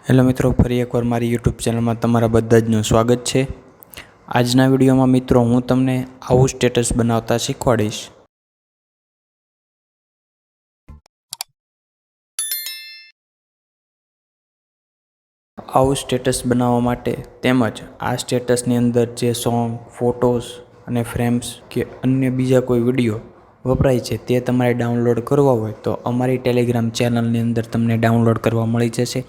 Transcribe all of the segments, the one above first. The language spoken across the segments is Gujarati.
હેલો મિત્રો, ફરી એકવાર મારી યુટ્યુબ ચેનલમાં તમારા બધા જનું સ્વાગત છે। આજના વિડીયોમાં મિત્રો હું તમને આવું સ્ટેટસ બનાવતા શીખવાડીશ। આવું સ્ટેટસ બનાવવા માટે તેમજ આ સ્ટેટસની અંદર જે સોંગ, ફોટોઝ અને ફ્રેમ્સ કે અન્ય બીજા કોઈ વિડીયો વપરાય છે તે તમારે ડાઉનલોડ કરવા હોય તો અમારી ટેલિગ્રામ ચેનલની અંદર તમને ડાઉનલોડ કરવા મળી જશે।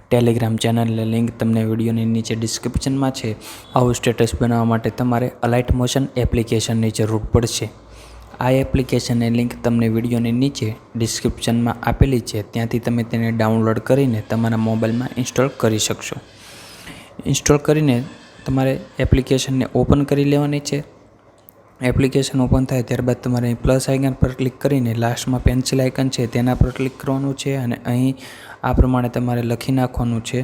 ટેલિગ્રામ ચેનલની લિંક તમને વિડીયોની નીચે ડિસ્ક્રિપ્શનમાં છે। આવું સ્ટેટસ બનાવવા માટે તમારે અલાઇટ મોશન એપ્લિકેશનની જરૂર પડશે। આ એપ્લિકેશનની લિંક તમને વિડીયોની નીચે ડિસ્ક્રિપ્શનમાં આપેલી છે, ત્યાંથી તમે તેને ડાઉનલોડ કરીને તમારા મોબાઈલમાં ઇન્સ્ટોલ કરી શકશો। ઇન્સ્ટોલ કરીને તમારે એપ્લિકેશનને ઓપન કરી લેવાની છે। એપ્લિકેશન ઓપન થાય ત્યારબાદ તમારે અહીં પ્લસ આઇકન પર ક્લિક કરીને લાસ્ટમાં પેન્સિલ આઇકન છે તેના પર ક્લિક કરવાનું છે અને અહીં આ પ્રમાણે તમારે લખી નાખવાનું છે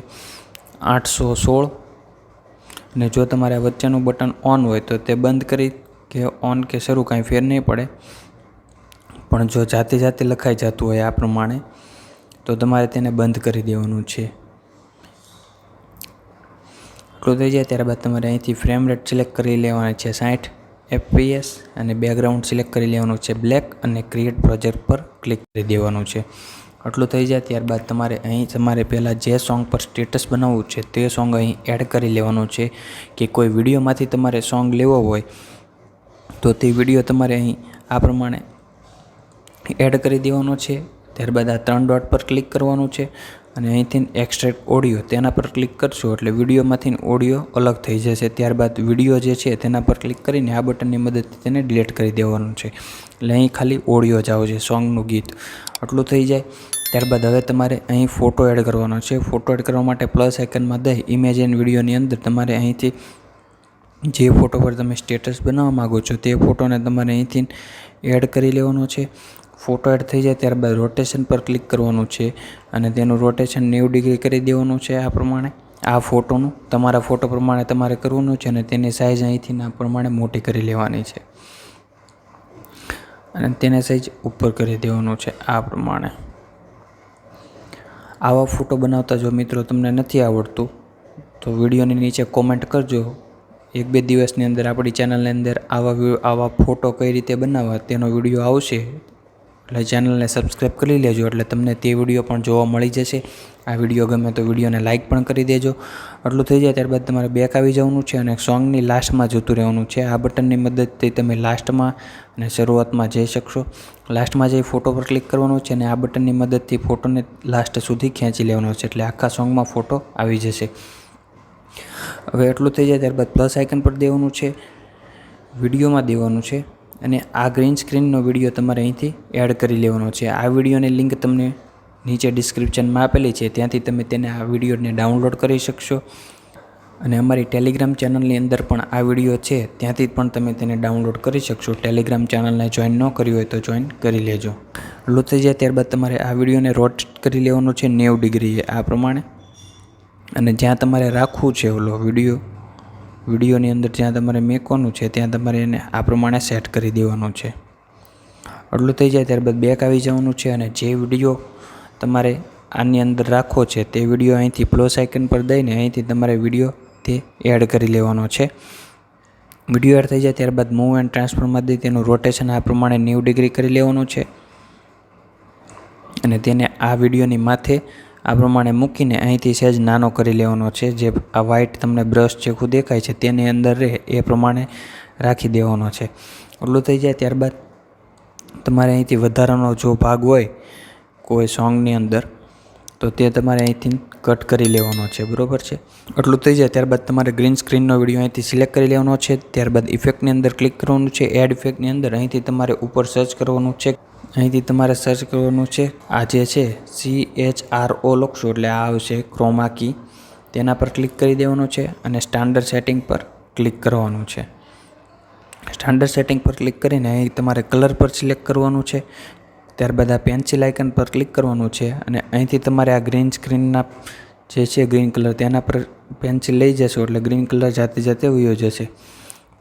816। અને જો તમારે વચ્ચેનું બટન ઓન હોય તો તે બંધ કરી કે ઓન કે શરૂ કાંઈ ફેર નહીં પડે, પણ જો જાતે જાતે લખાઈ જતું હોય આ પ્રમાણે તો તમારે તેને બંધ કરી દેવાનું છે। એટલું થઈ જાય ત્યારબાદ તમારે અહીંથી ફ્રેમ રેટ સિલેક્ટ કરી લેવાની છે 60 FPS અને બેકગ્રાઉન્ડ સિલેક્ટ કરી લેવાનું છે બ્લેક અને ક્રિએટ પ્રોજેક્ટ પર ક્લિક કરી દેવાનું છે। આટલું થઈ જાય ત્યારબાદ તમારે પહેલાં જે સોંગ પર સ્ટેટસ બનાવવું છે તે સોંગ અહીં એડ કરી લેવાનું છે કે કોઈ વિડીયોમાંથી તમારે સોંગ લેવો હોય તો તે વિડીયો તમારે અહીં આ પ્રમાણે એડ કરી દેવાનો છે। ત્યારબાદ આ 3 ડોટ પર ક્લિક કરવાનું છે અને અહીંથી એક્સ્ટ્રેક્ટ ઓડિયો તેના પર ક્લિક કરશો એટલે વિડીયોમાંથી ઓડિયો અલગ થઈ જશે। ત્યારબાદ વિડીયો જે છે તેના પર ક્લિક કરીને આ બટનની મદદથી તેને ડિલીટ કરી દેવાનું છે, એટલે અહીં ખાલી ઓડિયો જ આવશે, સોંગનું ગીત। આટલું થઈ જાય ત્યારબાદ હવે તમારે અહીં ફોટો એડ કરવાનો છે। ફોટો એડ કરવા માટે પ્લસ આઇકનમાં દઈ ઇમેજ એન્ડ વિડીયોની અંદર તમારે અહીંથી જે ફોટો પર તમે સ્ટેટસ બનાવવા માગો છો તે ફોટોને તમારે અહીંથી એડ કરી લેવાનો છે। ફોટો એડ થઈ જાય ત્યારબાદ રોટેશન પર ક્લિક કરવાનું છે અને તેનું રોટેશન 90 ડિગ્રી કરી દેવાનું છે। આ પ્રમાણે આ ફોટોનું તમારા ફોટો પ્રમાણે તમારે કરવાનું છે અને તેની સાઇઝ અહીંથી આ પ્રમાણે મોટી કરી લેવાની છે અને તેને સાઇઝ ઉપર કરી દેવાનું છે આ પ્રમાણે। આવા ફોટો બનાવતા જો મિત્રો તમને નથી આવડતું તો વિડીયોની નીચે કોમેન્ટ કરજો। 1-2 દિવસની અંદર આપણી ચેનલની અંદર આવા ફોટો કઈ રીતે બનાવવા તેનો વિડીયો આવશે, એટલે ચેનલને સબસ્ક્રાઈબ કરી લેજો એટલે તમને તે વિડીયો પણ જોવા મળી જશે। આ વિડીયો ગમે તો વિડીયોને લાઇક પણ કરી દેજો। આટલું થઈ જાય ત્યારબાદ તમારે બેક આવી જવાનું છે અને સોંગની લાસ્ટમાં જતું રહેવાનું છે। આ બટનની મદદથી તમે લાસ્ટમાં અને શરૂઆતમાં જઈ શકશો। લાસ્ટમાં જઈ ફોટો પર ક્લિક કરવાનું છે અને આ બટનની મદદથી ફોટોને લાસ્ટ સુધી ખેંચી લેવાનો છે, એટલે આખા સોંગમાં ફોટો આવી જશે। હવે એટલું થઈ જાય ત્યારબાદ પ્લસ આઇકન પર દેવાનું છે, વિડીયોમાં દેવાનું છે અને આ ગ્રીન સ્ક્રીનનો વિડીયો તમારે અહીંથી એડ કરી લેવાનો છે। આ વિડીયોની લિંક તમને નીચે ડિસ્ક્રિપ્શનમાં આપેલી છે, ત્યાંથી તમે તેને આ વિડીયોને ડાઉનલોડ કરી શકશો અને અમારી ટેલિગ્રામ ચેનલની અંદર પણ આ વિડીયો છે ત્યાંથી પણ તમે તેને ડાઉનલોડ કરી શકશો। ટેલિગ્રામ ચેનલને જોઈન ન કરી હોય તો જોઈન કરી લેજો। એટલું થઈ જાય ત્યારબાદ તમારે આ વિડીયોને રોટેટ કરી લેવાનું છે 90 ડિગ્રીએ આ પ્રમાણે, અને જ્યાં તમારે રાખવું છે ઓલો વિડીયોની અંદર જ્યાં તમારે મેકવાનું છે ત્યાં તમારે એને આ પ્રમાણે સેટ કરી દેવાનું છે। આટલું થઈ જાય ત્યારબાદ બેક આવી જવાનું છે અને જે વિડીયો તમારે આની અંદર રાખવો છે તે વિડીયો અહીંથી પ્લસ આઇકન પર દઈને અહીંથી તમારે વિડીયો તે એડ કરી લેવાનો છે। વિડીયો એડ થઈ જાય ત્યારબાદ મૂવ એન્ડ ટ્રાન્સફરમાં દઈ તેનું રોટેશન આ પ્રમાણે 90 ડિગ્રી કરી લેવાનું છે અને તેને આ વિડીયોની માથે આ પ્રમાણે મૂકીને અહીંથી સહેજ નાનો કરી લેવાનો છે। જે આ વ્હાઇટ તમને બ્રશ જેવું દેખાય છે તેની અંદર રહે એ પ્રમાણે રાખી દેવાનો છે। એટલું થઈ જાય ત્યારબાદ તમારે અહીંથી વધારાનો જો ભાગ હોય કોઈ સોંગની અંદર તો તે તમારે અહીંથી કટ કરી લેવાનો છે, બરાબર છે। એટલું થઈ જાય ત્યારબાદ તમારે ગ્રીન સ્ક્રીનનો વિડીયો અહીંથી સિલેક્ટ કરી લેવાનો છે। ત્યારબાદ ઇફેક્ટની અંદર ક્લિક કરવાનું છે, એડ ઇફેક્ટની અંદર અહીંથી તમારે ઉપર સર્ચ કરવાનું છે। અહીંથી તમારે સર્ચ કરવાનું છે આ જે છે CHRO લખશો એટલે આ આવશે ક્રોમા કી, તેના પર ક્લિક કરી દેવાનું છે અને સ્ટાન્ડર્ડ સેટિંગ પર ક્લિક કરવાનું છે। સ્ટાન્ડર્ડ સેટિંગ પર ક્લિક કરીને અહીં તમારે કલર પર સિલેક્ટ કરવાનું છે। ત્યારબાદ આ પેન્સિલ આઇકન પર ક્લિક કરવાનું છે અને અહીંથી તમારે આ ગ્રીન સ્ક્રીનના જે છે ગ્રીન કલર તેના પર પેન્સિલ લઈ જશો એટલે ગ્રીન કલર જાતે જાતે વયો જશે,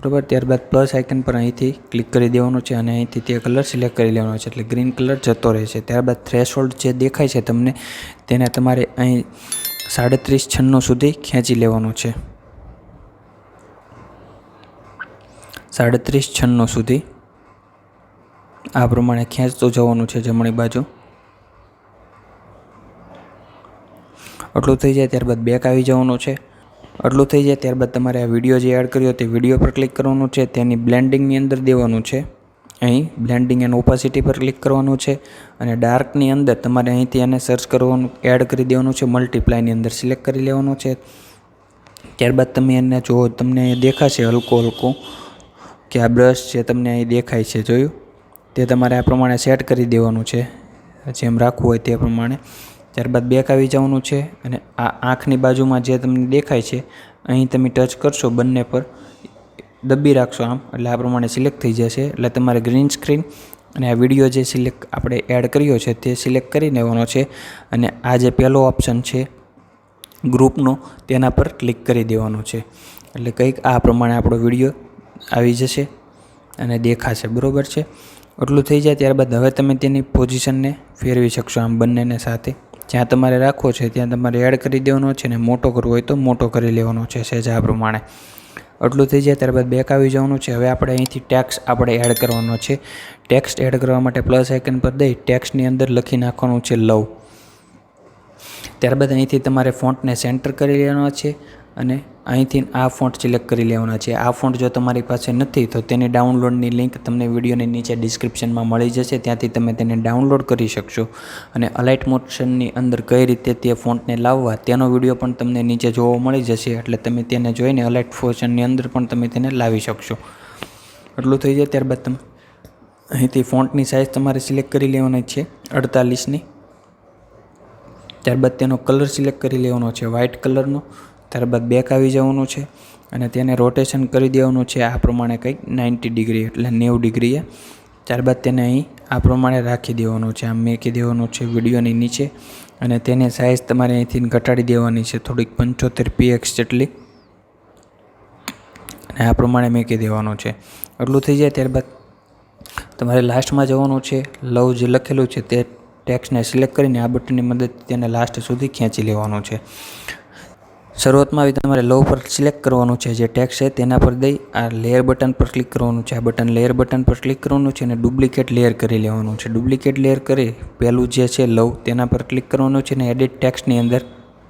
બરાબર। ત્યારબાદ પ્લસ આઇકન પર અહીંથી ક્લિક કરી દેવાનું છે અને અહીંથી તે કલર સિલેક્ટ કરી લેવાનો છે એટલે ગ્રીન કલર જતો રહેશે। ત્યારબાદ થ્રેશહોલ્ડ જે દેખાય છે તમને તેને તમારે અહીં 3796 સુધી ખેંચી લેવાનું છે. 3796 સુધી આ પ્રમાણે ખેંચતું જવાનું છે જમણી બાજુ. આટલું થઈ જાય ત્યારબાદ બેક આવી જવાનું છે. આટલું થઈ જાય ત્યારબાદ તમારે આ વિડીયો જે એડ કર્યો તે વિડીયો પર ક્લિક કરવાનું છે. તેની બ્લેન્ડિંગની અંદર દેવાનું છે. અહીં બ્લેન્ડિંગ એન્ડ ઓપાસિટી પર ક્લિક કરવાનું છે અને ડાર્કની અંદર તમારે અહીંથી એને સર્ચ કરવાનું, એડ કરી દેવાનું છે. મલ્ટીપ્લાયની અંદર સિલેક્ટ કરી લેવાનું છે. ત્યારબાદ તમે એને જો તમને દેખાશે હલકો હલકો કે આ બ્રશ છે તમને અહીં દેખાય છે, જોયું? તે તમારે આ પ્રમાણે સેટ કરી દેવાનું છે, જેમ રાખવું હોય તે પ્રમાણે. ત્યારબાદ બેક આવી જવાનું છે અને આ આંખની બાજુમાં જે તમને દેખાય છે અહીં તમે ટચ કરશો, બંને પર દબી રાખશો આમ, એટલે આ પ્રમાણે સિલેક્ટ થઈ જશે. એટલે તમારે ગ્રીન સ્ક્રીન અને આ વિડીયો જે સિલેક્ટ આપણે એડ કર્યો છે તે સિલેક્ટ કરી લેવાનો છે અને આ જે પહેલો ઓપ્શન છે ગ્રુપનો તેના પર ક્લિક કરી દેવાનું છે. એટલે કંઈક આ પ્રમાણે આપણો વિડીયો આવી જશે અને દેખાશે, બરાબર છે? એટલું થઈ જાય ત્યારબાદ હવે તમે તેની પોઝિશનને ફેરવી શકશો આમ બંનેને સાથે. જ્યાં તમારે રાખવો છે ત્યાં તમારે એડ કરી દેવાનો છે અને મોટો કરવો હોય તો મોટો કરી લેવાનો છે સહેજ આ પ્રમાણે. આટલું થઈ જાય ત્યારબાદ બેક આવી જવાનું છે. હવે આપણે અહીંથી ટેક્સ્ટ આપણે એડ કરવાનો છે. ટેક્સ્ટ એડ કરવા માટે પ્લસ આઇકન પર દઈ ટેક્સ્ટની અંદર લખી નાખવાનું છે લવ. ત્યારબાદ અહીંથી તમારે ફોન્ટને સેન્ટર કરી લેવાનો છે અને અહીંથી આ ફોન્ટ સિલેક્ટ કરી લેવાના છે. આ ફોન્ટ જો તમારી પાસે નથી તો તેની ડાઉનલોડની લિંક તમને વિડીયોની નીચે ડિસ્ક્રિપ્શનમાં મળી જશે, ત્યાંથી તમે તેને ડાઉનલોડ કરી શકશો. અને અલાઇટ મોશનની અંદર કઈ રીતે તે ફોન્ટને લાવવા તેનો વિડીયો પણ તમને નીચે જોવા મળી જશે, એટલે તમે તેને જોઈને અલાઇટ મોશનની અંદર પણ તમે તેને લાવી શકશો. એટલું થઈ જાય ત્યારબાદ તમે અહીંથી ફોન્ટની સાઇઝ તમારે સિલેક્ટ કરી લેવાની છે 48ની. ત્યારબાદ તેનો કલર સિલેક્ટ કરી લેવાનો છે વ્હાઇટ કલરનો. ત્યારબાદ બેક આવી જવાનું છે અને તેને રોટેશન કરી દેવાનું છે આ પ્રમાણે કંઈક 90 ડિગ્રી, એટલે 90 ડિગ્રીએ. ત્યારબાદ તેને અહીં આ પ્રમાણે રાખી દેવાનું છે, આમ મેકી દેવાનું છે વિડીયોની નીચે અને તેને સાઇઝ તમારે અહીંથી ઘટાડી દેવાની છે થોડીક 75px જેટલી અને આ પ્રમાણે મેકી દેવાનું છે. એટલું થઈ જાય ત્યારબાદ તમારે લાસ્ટમાં જવાનું છે. લવ જે લખેલું છે તે ટેક્સ્ટને સિલેક્ટ કરીને આ બટનની મદદથી તેને લાસ્ટ સુધી ખેંચી લેવાનું છે. શરૂઆતમાં આવી તમારે લવ પર સિલેક્ટ કરવાનું છે, જે ટેક્સ્ટ છે તેના પર દઈ આ લેયર બટન પર ક્લિક કરવાનું છે. આ બટન લેયર બટન પર ક્લિક કરવાનું છે અને ડુપ્લિકેટ લેયર કરી લેવાનું છે. ડુપ્લિકેટ લેયર કરી પહેલું જે છે લવ તેના પર ક્લિક કરવાનું છે અને એડિટ ટેક્સ્ટની અંદર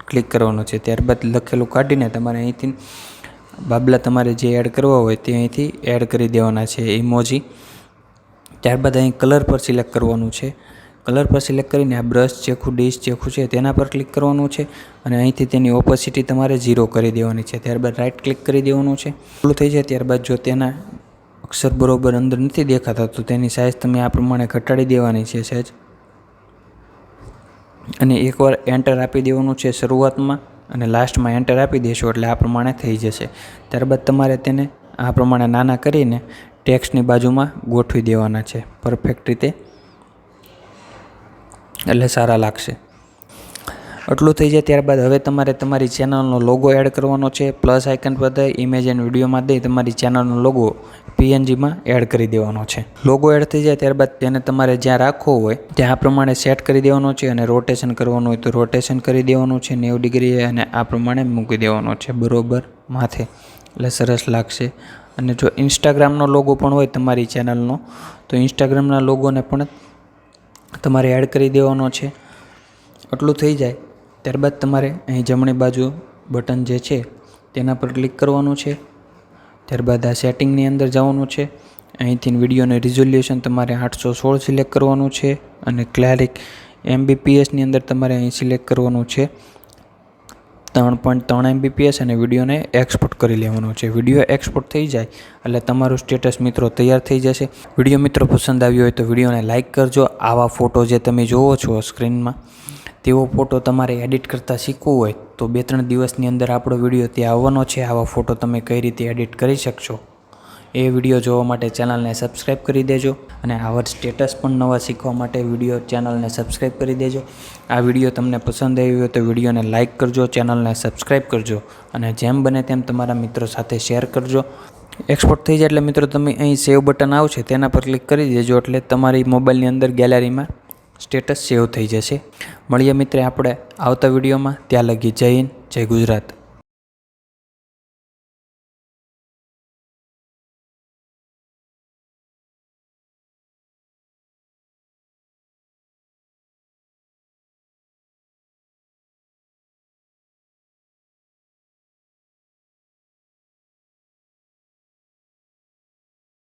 ક્લિક કરવાનું છે. ત્યારબાદ લખેલું કાઢીને તમારે અહીંથી બાબલા તમારે જે એડ કરવા હોય તે અહીંથી એડ કરી દેવાના છે ઇમોજી. ત્યારબાદ અહીં કલર પર સિલેક્ટ કરવાનું છે. કલર પર સિલેક્ટ કરીને આ બ્રશ ચેખું ડીશ ચેખું છે તેના પર ક્લિક કરવાનું છે અને અહીંથી તેની ઓપોસિટી તમારે 0 કરી દેવાની છે. ત્યારબાદ રાઇટ ક્લિક કરી દેવાનું છે. એટલું થઈ જાય ત્યારબાદ જો તેના અક્ષર બરોબર અંદર નથી દેખાતા તો તેની સાઇઝ તમે આ પ્રમાણે ઘટાડી દેવાની છે સહેજ અને એકવાર એન્ટર આપી દેવાનું છે શરૂઆતમાં અને લાસ્ટમાં એન્ટર આપી દેશો એટલે આ પ્રમાણે થઈ જશે. ત્યારબાદ તમારે તેને આ પ્રમાણે નાના કરીને ટેક્સ્ટની બાજુમાં ગોઠવી દેવાના છે પરફેક્ટ રીતે, એટલે સારા લાગશે. આટલું થઈ જાય ત્યારબાદ હવે તમારે તમારી ચેનલનો લોગો એડ કરવાનો છે. પ્લસ આઇકન પર દઈ ઇમેજ એન્ડ વિડીયોમાં દઈ તમારી ચેનલનો લોગો PNGમાં એડ કરી દેવાનો છે. લોગો એડ થઈ જાય ત્યારબાદ તેને તમારે જ્યાં રાખવો હોય ત્યાં આ પ્રમાણે સેટ કરી દેવાનો છે અને રોટેશન કરવાનું હોય તો રોટેશન કરી દેવાનું છે 90 ડિગ્રીએ અને આ પ્રમાણે મૂકી દેવાનો છે બરોબર માથે, એટલે સરસ લાગશે. અને જો ઇન્સ્ટાગ્રામનો લોગો પણ હોય તમારી ચેનલનો તો ઇન્સ્ટાગ્રામના લોગોને પણ તમારે એડ કરી દેવાનો છે. આટલું થઈ જાય ત્યારબાદ તમારે અહીં જમણી બાજુ બટન જે છે તેના પર ક્લિક કરવાનું છે. ત્યારબાદ આ સેટિંગની અંદર જવાનું છે. અહીંથી વિડીયોનું રિઝોલ્યુશન તમારે 816 સિલેક્ટ કરવાનું છે અને ક્લારિક MBPSની અંદર તમારે અહીં સિલેક્ટ કરવાનું છે 3.3 MBPS અને વિડીયોને એક્સપોર્ટ કરી લેવાનો છે. વિડીયો એક્સપોર્ટ થઈ જાય એટલે તમારું સ્ટેટસ મિત્રો તૈયાર થઈ જશે. વિડીયો મિત્રો પસંદ આવ્યો હોય તો વિડીયોને લાઇક કરજો. આવા ફોટો જે તમે જોવો છો સ્ક્રીનમાં તેવો ફોટો તમારે એડિટ કરતાં શીખવું હોય તો 2-3 દિવસની અંદર આપણો વિડીયો ત્યાં આવવાનો છે. આવા ફોટો તમે કઈ રીતે એડિટ કરી શકશો એ વિડીયો જોવા માટે ચેનલને સબસ્ક્રાઈબ કરી દેજો અને આવા સ્ટેટસ પણ નવા શીખવા માટે વિડીયો ચેનલને સબસ્ક્રાઈબ કરી દેજો. આ વિડીયો તમને પસંદ આવ્યો હોય તો વિડીયોને લાઇક કરજો, ચેનલને સબસ્ક્રાઈબ કરજો અને જેમ બને તેમ તમારા મિત્રો સાથે શેર કરજો. એક્સપોર્ટ થઈ જાય એટલે મિત્રો તમે અહીં સેવ બટન આવશે તેના પર ક્લિક કરી દેજો એટલે તમારી મોબાઈલની અંદર ગેલેરીમાં સ્ટેટસ સેવ થઈ જશે. મળીએ મિત્ર આપણે આવતા વિડીયોમાં. ત્યાં લગી જય હિન્દ, જય ગુજરાત.